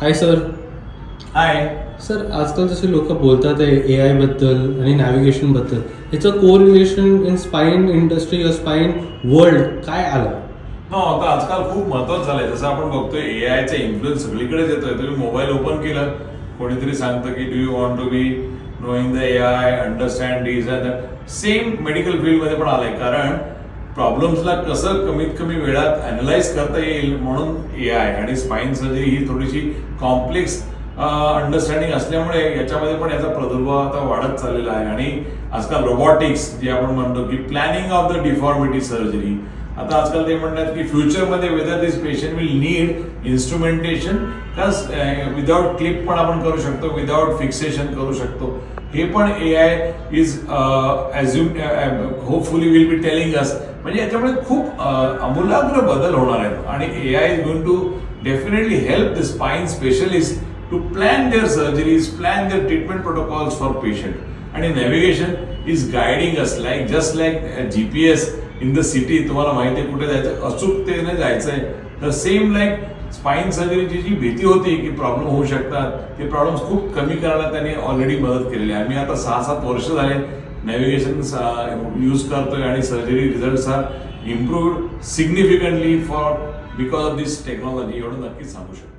Hi sir. हाय. Sir, आजकाल जसे लोक बोलतात AI बद्दल आणि नॅव्हिगेशन बद्दल, याचं कोरिलेशन इन स्पाइन इंडस्ट्री किंवा स्पाइन वर्ल्ड काय आलं? आता आजकाल खूप महत्वाचं झालंय. जसं आपण बघतोय एआयचा इन्फ्लुएन्स सगळीकडेच येतोय. तुम्ही मोबाईल ओपन केलं, कोणीतरी सांगतं की do you want to be knowing the AI, understand this and that. Same medical फील्डमध्ये पण आलंय, कारण प्रॉब्लेम्सला कसं कमीत कमी वेळात अॅनलाइज करता येईल म्हणून AI. आणि स्पाइन सर्जरी ही थोडीशी कॉम्प्लेक्स अंडरस्टँडिंग असल्यामुळे याच्यामध्ये पण याचा प्रादुर्भाव आता वाढत चाललेला आहे. आणि आजकाल रोबोटिक्स जे आपण म्हणतो की planning of the deformity surgery, आता आजकाल ते म्हणतात की फ्युचरमध्ये whether this patient will need instrumentation का विदाउट क्लिप पण आपण करू शकतो, विदाउट फिक्सेशन करू शकतो. हे पण AI is hopefully will be telling us. म्हणजे याच्यामुळे खूप आमूलाग्र बदल होणार आहेत. आणि AI is going to definitely help the spine specialist to plan their surgeries, plan their treatment protocols for patient. आणि navigation is guiding us just like GPS in the city. तुम्हाला माहिती आहे कुठे जायचं, अचूकतेने जायचंय. तर सेम लाईक स्पाइन सर्जरीची जी भीती होती की प्रॉब्लेम होऊ शकतात, ते प्रॉब्लेम्स खूप कमी करायला त्यांनी ऑलरेडी मदत केलेली आहे. मी आता 6-7 वर्ष झाले नॅव्हिगेशन यूज करतोय आणि surgery results are improved significantly because of this technology. एवढं नक्कीच सांगू शकतो.